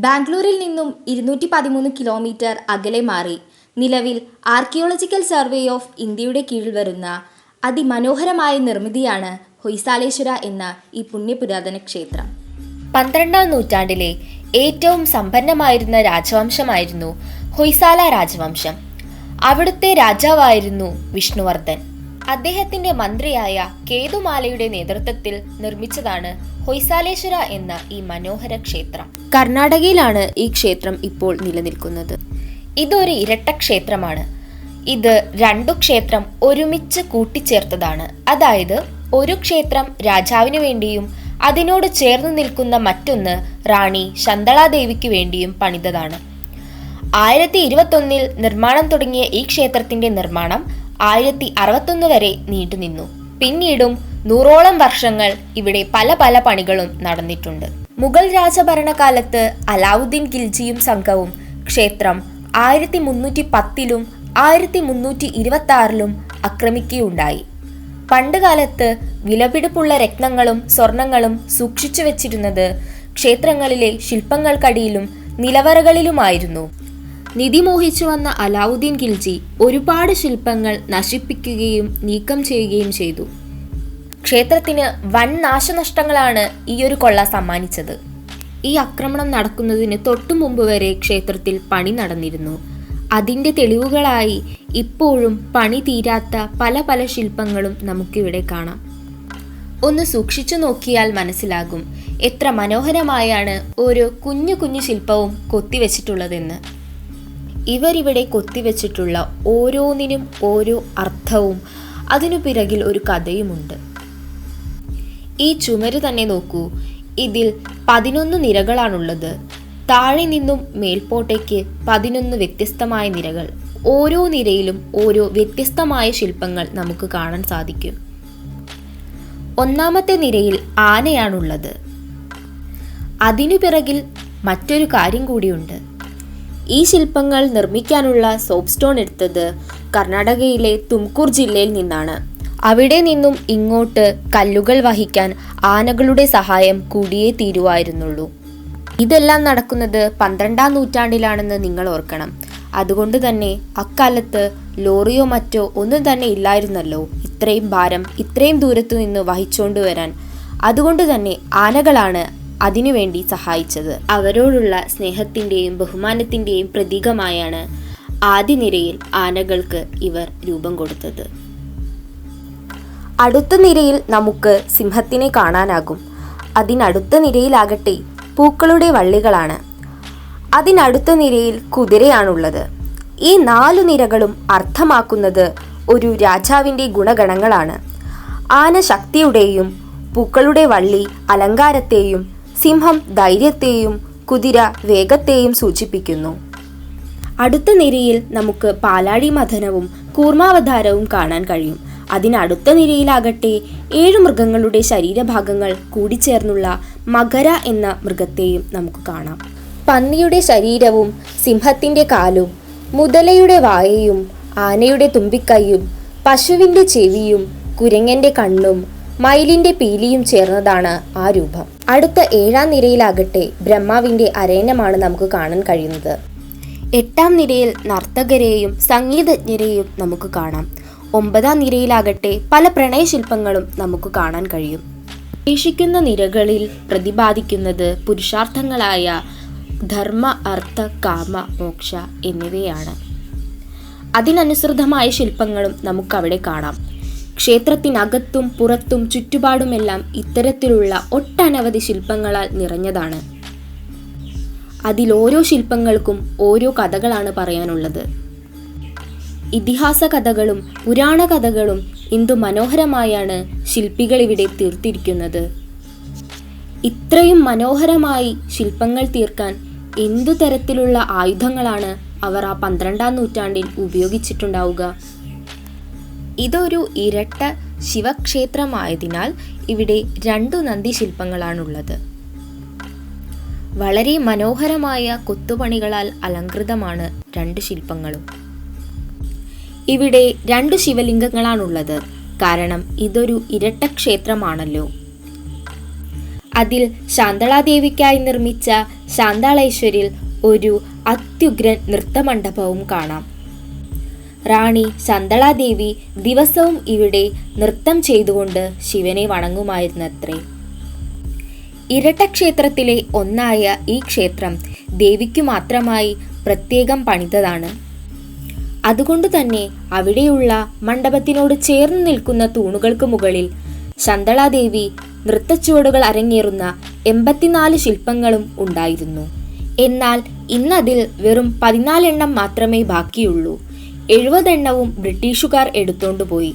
ബാംഗ്ലൂരിൽ നിന്നും 213 കിലോമീറ്റർ അകലെ മാറി നിലവിൽ ആർക്കിയോളജിക്കൽ സർവേ ഓഫ് ഇന്ത്യയുടെ കീഴിൽ വരുന്ന അതിമനോഹരമായ നിർമ്മിതിയാണ് ഹൊയ്സാലേശ്വര എന്ന ഈ പുണ്യപുരാതന ക്ഷേത്രം. 12ാം നൂറ്റാണ്ടിലെ ഏറ്റവും സമ്പന്നമായിരുന്ന രാജവംശമായിരുന്നു ഹൊയ്സാല രാജവംശം. അവിടുത്തെ രാജാവായിരുന്നു വിഷ്ണുവർദ്ധൻ. അദ്ദേഹത്തിന്റെ മന്ത്രിയായ കേതുമാലയുടെ നേതൃത്വത്തിൽ നിർമ്മിച്ചതാണ് ഹൊയ്സാലേശ്വര എന്ന ഈ മനോഹര ക്ഷേത്രം. കർണാടകയിലാണ് ഈ ക്ഷേത്രം ഇപ്പോൾ നിലനിൽക്കുന്നത്. ഇതൊരു ഇരട്ട ക്ഷേത്രമാണ്. ഇത് രണ്ടു ക്ഷേത്രം ഒരുമിച്ച് കൂട്ടിച്ചേർത്തതാണ്. അതായത് ഒരു ക്ഷേത്രം രാജാവിന് വേണ്ടിയും അതിനോട് ചേർന്ന് നിൽക്കുന്ന മറ്റൊന്ന് റാണി ശന്തളാദേവിക്ക് വേണ്ടിയും പണിതതാണ്. 1021 നിർമ്മാണം തുടങ്ങിയ ഈ ക്ഷേത്രത്തിന്റെ നിർമ്മാണം 1061 വരെ നീണ്ടുനിന്നു. പിന്നീടും 100ഓളം വർഷങ്ങൾ ഇവിടെ പല പല പണികളും നടന്നിട്ടുണ്ട്. മുഗൾ രാജഭരണകാലത്ത് അലാവുദ്ദീൻ ഖിൽജിയും സംഘവും ക്ഷേത്രം 1310ലും 1326ലും ആക്രമിക്കുകയുണ്ടായി. പണ്ടുകാലത്ത് വിലപിടിപ്പുള്ള രത്നങ്ങളും സ്വർണങ്ങളും സൂക്ഷിച്ചു വെച്ചിരുന്നത് ക്ഷേത്രങ്ങളിലെ ശില്പങ്ങൾക്കടിയിലും നിലവറകളിലുമായിരുന്നു. നിധി മോഹിച്ചു വന്ന അലാവുദ്ദീൻ ഖിൽജി ഒരുപാട് ശില്പങ്ങൾ നശിപ്പിക്കുകയും നീക്കം ചെയ്യുകയും ചെയ്തു. ക്ഷേത്രത്തിന് വൻ നാശനഷ്ടങ്ങളാണ് ഈയൊരു കൊള്ള സമ്മാനിച്ചത്. ഈ ആക്രമണം നടക്കുന്നതിന് തൊട്ടു മുമ്പ് വരെ ക്ഷേത്രത്തിൽ പണി നടന്നിരുന്നു. അതിൻ്റെ തെളിവുകളായി ഇപ്പോഴും പണി തീരാത്ത പല പല ശില്പങ്ങളും നമുക്കിവിടെ കാണാം. ഒന്ന് സൂക്ഷിച്ചു നോക്കിയാൽ മനസ്സിലാകും എത്ര മനോഹരമായാണ് ഓരോ കുഞ്ഞു കുഞ്ഞു ശില്പവും കൊത്തിവെച്ചിട്ടുള്ളതെന്ന്. ഇവരിവിടെ കൊത്തിവെച്ചിട്ടുള്ള ഓരോന്നിനും ഓരോ അർത്ഥവും അതിനു പിറകിൽ ഒരു കഥയുമുണ്ട്. ഈ ചുമര് തന്നെ നോക്കൂ. ഇതിൽ 11 നിരകളാണുള്ളത്. താഴെ നിന്നും മേൽപോട്ടേക്ക് 11 വ്യത്യസ്തമായ നിരകൾ. ഓരോ നിരയിലും ഓരോ വ്യത്യസ്തമായ ശില്പങ്ങൾ നമുക്ക് കാണാൻ സാധിക്കും. ഒന്നാമത്തെ നിരയിൽ ആനയാണുള്ളത്. അതിനു പിറകിൽ മറ്റൊരു കാര്യം കൂടിയുണ്ട്. ഈ ശില്പങ്ങൾ നിർമ്മിക്കാനുള്ള സോപ്പ് സ്റ്റോൺ എടുത്തത് കർണാടകയിലെ തുംകൂർ ജില്ലയിൽ നിന്നാണ്. അവിടെ നിന്നും ഇങ്ങോട്ട് കല്ലുകൾ വഹിക്കാൻ ആനകളുടെ സഹായം കൂടിയേ തീരുവായിരുന്നുള്ളൂ. ഇതെല്ലാം നടക്കുന്നത് 12ാം നൂറ്റാണ്ടിലാണെന്ന് നിങ്ങൾ ഓർക്കണം. അതുകൊണ്ട് തന്നെ അക്കാലത്ത് ലോറിയോ മറ്റോ ഒന്നും തന്നെ ഇല്ലായിരുന്നല്ലോ ഇത്രയും ഭാരം ഇത്രയും ദൂരത്തു നിന്ന് വഹിച്ചുകൊണ്ട് വരാൻ. അതുകൊണ്ട് തന്നെ ആനകളാണ് അതിനുവേണ്ടി സഹായിച്ചത്. അവരോടുള്ള സ്നേഹത്തിൻ്റെയും ബഹുമാനത്തിൻ്റെയും പ്രതീകമായാണ് ആദ്യ നിരയിൽ ആനകൾക്ക് ഇവർ രൂപം കൊടുത്തത്. അടുത്ത നിരയിൽ നമുക്ക് സിംഹത്തിനെ കാണാനാകും. അതിനടുത്ത നിരയിലാകട്ടെ പൂക്കളുടെ വള്ളികളാണ്. അതിനടുത്ത നിരയിൽ കുതിരയാണുള്ളത്. ഈ 4 നിരകളും അർത്ഥമാക്കുന്നത് ഒരു രാജാവിൻ്റെ ഗുണഗണങ്ങളാണ്. ആന ശക്തിയുടെയും, പൂക്കളുടെ വള്ളി അലങ്കാരത്തെയും, സിംഹം ധൈര്യത്തെയും, കുതിര വേഗത്തെയും സൂചിപ്പിക്കുന്നു. അടുത്ത നിരയിൽ നമുക്ക് പാലാഴി മഥനവും കൂർമാവതാരവും കാണാൻ കഴിയും. അതിനടുത്ത നിരയിലാകട്ടെ 7 മൃഗങ്ങളുടെ ശരീരഭാഗങ്ങൾ കൂടിച്ചേർന്നുള്ള മകര എന്ന മൃഗത്തെയും നമുക്ക് കാണാം. പന്നിയുടെ ശരീരവും സിംഹത്തിൻ്റെ കാലും, മുതലയുടെ വായയും, ആനയുടെ തുമ്പിക്കൈയും, പശുവിൻ്റെ ചെവിയും, കുരങ്ങൻ്റെ കണ്ണും, മയിലിൻ്റെ പീലിയും ചേർന്നതാണ് ആ രൂപം. അടുത്ത 7ാം നിരയിലാകട്ടെ ബ്രഹ്മാവിൻ്റെ അരയന്നമാണ് നമുക്ക് കാണാൻ കഴിയുന്നത്. 8ാം നിരയിൽ നർത്തകരെയും സംഗീതജ്ഞരെയും നമുക്ക് കാണാം. 9ാം നിരയിലാകട്ടെ പല പ്രണയശില്പങ്ങളും നമുക്ക് കാണാൻ കഴിയും. ശേഷിക്കുന്ന നിരകളിൽ പ്രതിപാദിക്കുന്നത് പുരുഷാർത്ഥങ്ങളായ ധർമ്മ, അർത്ഥ, കാമ, മോക്ഷ എന്നിവയാണ്. അതിനനുസൃതമായ ശില്പങ്ങളും നമുക്കവിടെ കാണാം. ക്ഷേത്രത്തിനകത്തും പുറത്തും ചുറ്റുപാടുമെല്ലാം ഇത്തരത്തിലുള്ള ഒട്ടനവധി ശില്പങ്ങളാൽ നിറഞ്ഞതാണ്. അതിലോരോ ശില്പങ്ങൾക്കും ഓരോ കഥകളാണ് പറയാനുള്ളത്. ഇതിഹാസ കഥകളും പുരാണ കഥകളും എന്തു മനോഹരമായാണ് ശില്പികൾ ഇവിടെ തീർത്തിരിക്കുന്നത്. ഇത്രയും മനോഹരമായി ശില്പങ്ങൾ തീർക്കാൻ എന്തു തരത്തിലുള്ള ആയുധങ്ങളാണ് അവർ ആ 12ാം നൂറ്റാണ്ടിൽ ഉപയോഗിച്ചിട്ടുണ്ടാവുക? ഇതൊരു ഇരട്ട ശിവക്ഷേത്രമായതിനാൽ ഇവിടെ 2 നന്ദി ശില്പങ്ങളാണുള്ളത്. വളരെ മനോഹരമായ കൊത്തുപണികളാൽ അലങ്കൃതമാണ് 2 ശില്പങ്ങളും. ഇവിടെ 2 ശിവലിംഗങ്ങളാണുള്ളത്. കാരണം ഇതൊരു ഇരട്ട ക്ഷേത്രമാണല്ലോ. അതിൽ ശാന്തളാദേവിക്കായി നിർമ്മിച്ച ശാന്താളേശ്വരിൽ ഒരു അത്യുഗ്രൻ നൃത്തമണ്ഡപവും കാണാം. റാണി ശാന്തളാദേവി ദിവസവും ഇവിടെ നൃത്തം ചെയ്തുകൊണ്ട് ശിവനെ വണങ്ങുമായിരുന്നത്രേ. ഇരട്ടക്ഷേത്രത്തിലെ ഒന്നായ ഈ ക്ഷേത്രം ദേവിക്കു മാത്രമായി പ്രത്യേകം പണിതതാണ്. അതുകൊണ്ട് തന്നെ അവിടെയുള്ള മണ്ഡപത്തിനോട് ചേർന്ന് നിൽക്കുന്ന തൂണുകൾക്ക് മുകളിൽ ശാന്തളാദേവി നൃത്തച്ചുവടുകൾ അരങ്ങേറുന്ന 84 ശില്പങ്ങളും ഉണ്ടായിരുന്നു. എന്നാൽ ഇന്നതിൽ വെറും 14 എണ്ണം മാത്രമേ ബാക്കിയുള്ളൂ. 70 എണ്ണവും ബ്രിട്ടീഷുകാർ എടുത്തോണ്ടുപോയി.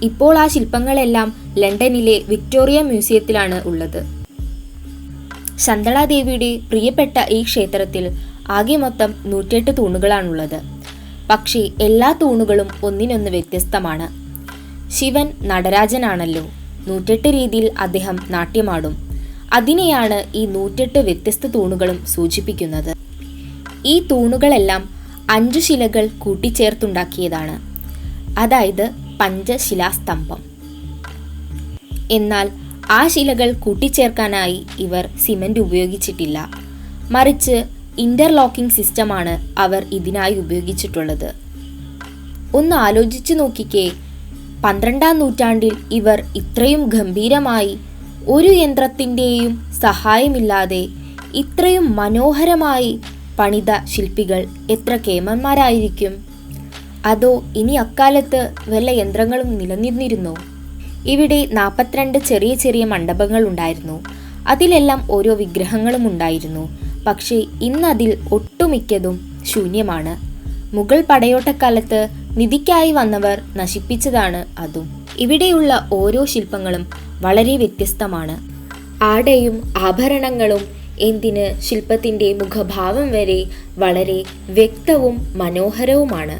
ഇപ്പോൾ ആ ശില്പങ്ങളെല്ലാം ലണ്ടനിലെ വിക്ടോറിയ മ്യൂസിയത്തിലാണ് ഉള്ളത്. ശാന്തളാദേവിയുടെ പ്രിയപ്പെട്ട ഈ ക്ഷേത്രത്തിൽ ആകെ മൊത്തം 108 തൂണുകളാണുള്ളത്. പക്ഷേ എല്ലാ തൂണുകളും ഒന്നിനൊന്ന് വ്യത്യസ്തമാണ്. ശിവൻ നടരാജനാണല്ലോ, 108 രീതിയിൽ അദ്ദേഹം നാട്യമാടും. അതിനെയാണ് ഈ 108 വ്യത്യസ്ത തൂണുകളും സൂചിപ്പിക്കുന്നത്. ഈ തൂണുകളെല്ലാം 5 ശിലകൾ കൂട്ടിച്ചേർത്തുണ്ടാക്കിയതാണ്, അതായത് പഞ്ചശിലാസ്തംഭം. എന്നാൽ ആ ശിലകൾ കൂട്ടിച്ചേർക്കാനായി ഇവർ സിമന്റ് ഉപയോഗിച്ചിട്ടില്ല, മറിച്ച് ഇന്റർലോക്കിംഗ് സിസ്റ്റമാണ് അവർ ഇതിനായി ഉപയോഗിച്ചിട്ടുള്ളത്. ഒന്ന് ആലോചിച്ചു നോക്കിക്കേ, 12-ാം നൂറ്റാണ്ടിൽ ഇവർ ഇത്രയും ഗംഭീരമായി ഒരു യന്ത്രത്തിൻ്റെയും സഹായമില്ലാതെ ഇത്രയും മനോഹരമായി പണിത ശില്പികൾ എത്ര കേമന്മാരായിരിക്കും. അതോ ഇനി അക്കാലത്ത് വല്ല യന്ത്രങ്ങളും നിലനിന്നിരുന്നോ? ഇവിടെ 42 ചെറിയ ചെറിയ മണ്ഡപങ്ങൾ ഉണ്ടായിരുന്നു. അതിലെല്ലാം ഓരോ വിഗ്രഹങ്ങളും ഉണ്ടായിരുന്നു. പക്ഷേ ഇന്നതിൽ ഒട്ടുമിക്കതും ശൂന്യമാണ്. മുഗൾ പടയോട്ടക്കാലത്ത് നിധിക്കായി വന്നവർ നശിപ്പിച്ചതാണ് അതും. ഇവിടെയുള്ള ഓരോ ശില്പങ്ങളും വളരെ വ്യത്യസ്തമാണ്. ആടയും ആഭരണങ്ങളും എന്തിന് ശില്പത്തിൻ്റെ മുഖഭാവം വരെ വളരെ വ്യക്തവും മനോഹരവുമാണ്.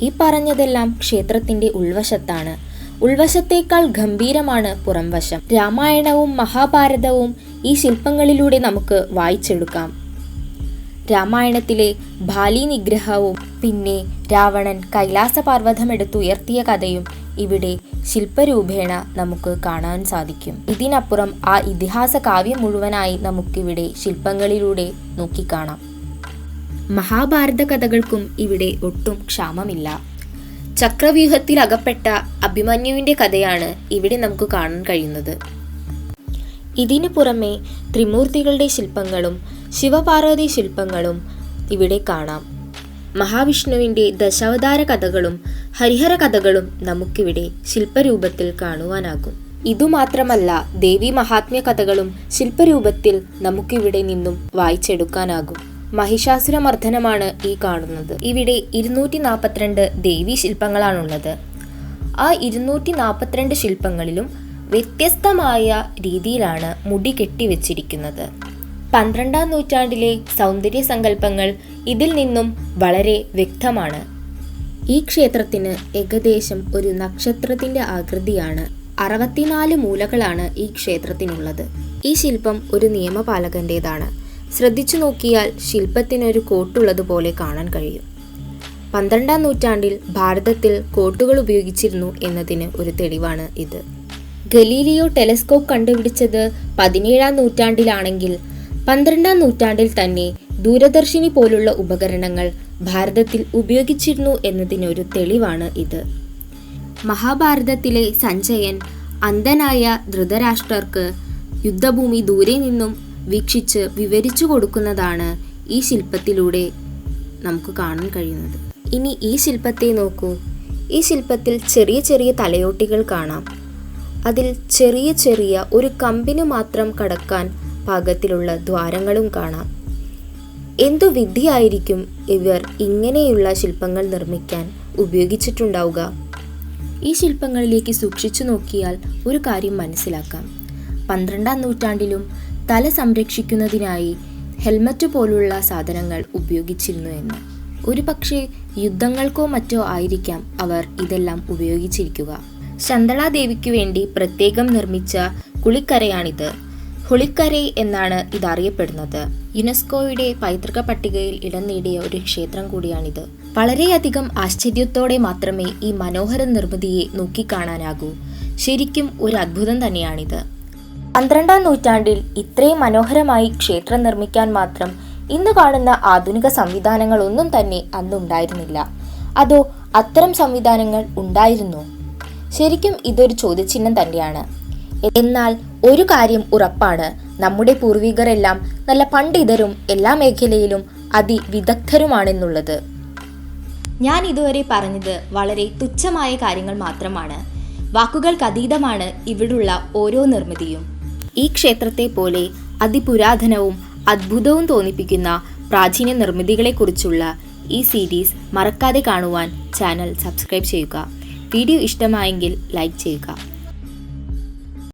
ഈ പറഞ്ഞതെല്ലാം ക്ഷേത്രത്തിൻ്റെ ഉൾവശത്താണ്. ഉൾവശത്തേക്കാൾ ഗംഭീരമാണ് പുറംവശം. രാമായണവും മഹാഭാരതവും ഈ ശില്പങ്ങളിലൂടെ നമുക്ക് വായിച്ചെടുക്കാം. രാമായണത്തിലെ ബാലി നിഗ്രഹവും പിന്നെ രാവണൻ കൈലാസ പർവ്വതം എടുത്തുയർത്തിയ കഥയും ഇവിടെ ശില്പരൂപേണ നമുക്ക് കാണാൻ സാധിക്കും. ഇതിനപ്പുറം ആ ഇതിഹാസ കാവ്യം മുഴുവനായി നമുക്കിവിടെ ശില്പങ്ങളിലൂടെ നോക്കിക്കാണാം. മഹാഭാരത കഥകൾക്കും ഇവിടെ ഒട്ടും ക്ഷാമമില്ല. ചക്രവ്യൂഹത്തിൽ അകപ്പെട്ട അഭിമന്യുവിൻ്റെ കഥയാണ് ഇവിടെ നമുക്ക് കാണാൻ കഴിയുന്നത്. ഇതിനു പുറമെ ത്രിമൂർത്തികളുടെ ശില്പങ്ങളും ശിവപാർവതി ശില്പങ്ങളും ഇവിടെ കാണാം. മഹാവിഷ്ണുവിൻ്റെ ദശാവതാര കഥകളും ഹരിഹര കഥകളും നമുക്കിവിടെ ശില്പരൂപത്തിൽ കാണുവാനാകും. ഇതുമാത്രമല്ല, ദേവി മഹാത്മ്യ കഥകളും ശില്പരൂപത്തിൽ നമുക്കിവിടെ നിന്നും വായിച്ചെടുക്കാനാകും. മഹിഷാസുരമർദ്ദനമാണ് ഈ കാണുന്നത്. ഇവിടെ 242 ദേവീ ശില്പങ്ങളാണുള്ളത്. ആ 242 ശില്പങ്ങളിലും വ്യത്യസ്തമായ രീതിയിലാണ് മുടി കെട്ടിവെച്ചിരിക്കുന്നത്. 12-ാം നൂറ്റാണ്ടിലെ സൗന്ദര്യ സങ്കല്പങ്ങൾ ഇതിൽ നിന്നും വളരെ വ്യക്തമാണ്. ഈ ക്ഷേത്രത്തിന് ഏകദേശം ഒരു നക്ഷത്രത്തിൻ്റെ ആകൃതിയാണ്. 64 മൂലകളാണ് ഈ ക്ഷേത്രത്തിനുള്ളത്. ഈ ശില്പം ഒരു നിയമപാലകൻ്റേതാണ്. ശ്രദ്ധിച്ചു നോക്കിയാൽ ശില്പത്തിനൊരു കോട്ടുള്ളതുപോലെ കാണാൻ കഴിയും. 12-ാം നൂറ്റാണ്ടിൽ ഭാരതത്തിൽ കോട്ടുകൾ ഉപയോഗിച്ചിരുന്നു എന്നതിന് ഒരു തെളിവാണ് ഇത്. ഗലീലിയോ ടെലസ്കോപ്പ് കണ്ടുപിടിച്ചത് 17-ാം നൂറ്റാണ്ടിലാണെങ്കിൽ 12-ാം നൂറ്റാണ്ടിൽ തന്നെ ദൂരദർശിനി പോലുള്ള ഉപകരണങ്ങൾ ഭാരതത്തിൽ ഉപയോഗിച്ചിരുന്നു എന്നതിനൊരു തെളിവാണ് ഇത്. മഹാഭാരതത്തിലെ സഞ്ജയൻ അന്ധനായ ധൃതരാഷ്ട്രർക്ക് യുദ്ധഭൂമി ദൂരെ നിന്നും വീക്ഷിച്ച് വിവരിച്ചു കൊടുക്കുന്നതാണ് ഈ ശില്പത്തിലൂടെ നമുക്ക് കാണാൻ കഴിയുന്നത്. ഇനി ഈ ശില്പത്തെ നോക്കൂ. ഈ ശില്പത്തിൽ ചെറിയ ചെറിയ തലയോട്ടികൾ കാണാം. അതിൽ ചെറിയ ചെറിയ ഒരു കമ്പിന് മാത്രം കടക്കാൻ പാകത്തിലുള്ള ദ്വാരങ്ങളും കാണാം. എന്തു വിദ്യയായിരിക്കും ഇവർ ഇങ്ങനെയുള്ള ശില്പങ്ങൾ നിർമ്മിക്കാൻ ഉപയോഗിച്ചിട്ടുണ്ടാവുക? ഈ ശില്പങ്ങളിലേക്ക് സൂക്ഷിച്ചു നോക്കിയാൽ ഒരു കാര്യം മനസ്സിലാക്കാം. 12-ാം നൂറ്റാണ്ടിലും തല സംരക്ഷിക്കുന്നതിനായി ഹെൽമറ്റ് പോലുള്ള സാധനങ്ങൾ ഉപയോഗിച്ചിരുന്നു എന്ന്. ഒരു പക്ഷേ യുദ്ധങ്ങൾക്കോ മറ്റോ ആയിരിക്കാം അവർ ഇതെല്ലാം ഉപയോഗിച്ചിരിക്കുക. ശാന്തളാദേവിക്കു വേണ്ടി പ്രത്യേകം നിർമ്മിച്ച കുളിക്കരയാണിത്. ഹുളിക്കരൈ എന്നാണ് ഇതറിയപ്പെടുന്നത്. യുനെസ്കോയുടെ പൈതൃക പട്ടികയിൽ ഇടം നേടിയ ഒരു ക്ഷേത്രം കൂടിയാണിത്. വളരെയധികം ആശ്ചര്യത്തോടെ മാത്രമേ ഈ മനോഹര നിർമ്മിതിയെ നോക്കിക്കാണാനാകൂ. ശരിക്കും ഒരു അത്ഭുതം തന്നെയാണിത്. 12-ാം നൂറ്റാണ്ടിൽ ഇത്രയും മനോഹരമായി ക്ഷേത്രം നിർമ്മിക്കാൻ മാത്രം ഇന്ന് കാണുന്ന ആധുനിക സംവിധാനങ്ങളൊന്നും തന്നെ അന്നുണ്ടായിരുന്നില്ല. അതോ അത്തരം സംവിധാനങ്ങൾ ഉണ്ടായിരുന്നോ? ശരിക്കും ഇതൊരു ചോദ്യചിഹ്നം തന്നെയാണ്. എന്നാൽ ഒരു കാര്യം ഉറപ്പാണ്, നമ്മുടെ പൂർവികരെല്ലാം നല്ല പണ്ഡിതരും എല്ലാ മേഖലയിലും അതിവിദഗ്ധരുമാണെന്നുള്ളത്. ഞാൻ ഇതുവരെ പറഞ്ഞത് വളരെ തുച്ഛമായ കാര്യങ്ങൾ മാത്രമാണ്. വാക്കുകൾക്കതീതമാണ് ഇവിടുള്ള ഓരോ നിർമ്മിതിയും. ഈ ക്ഷേത്രത്തെ പോലെ അതിപുരാതനവും അത്ഭുതവും തോന്നിപ്പിക്കുന്ന പ്രാചീന നിർമ്മിതികളെക്കുറിച്ചുള്ള ഈ സീരീസ് മറക്കാതെ കാണുവാൻ ചാനൽ സബ്സ്ക്രൈബ് ചെയ്യുക. വീഡിയോ ഇഷ്ടമായെങ്കിൽ ലൈക്ക് ചെയ്യുക.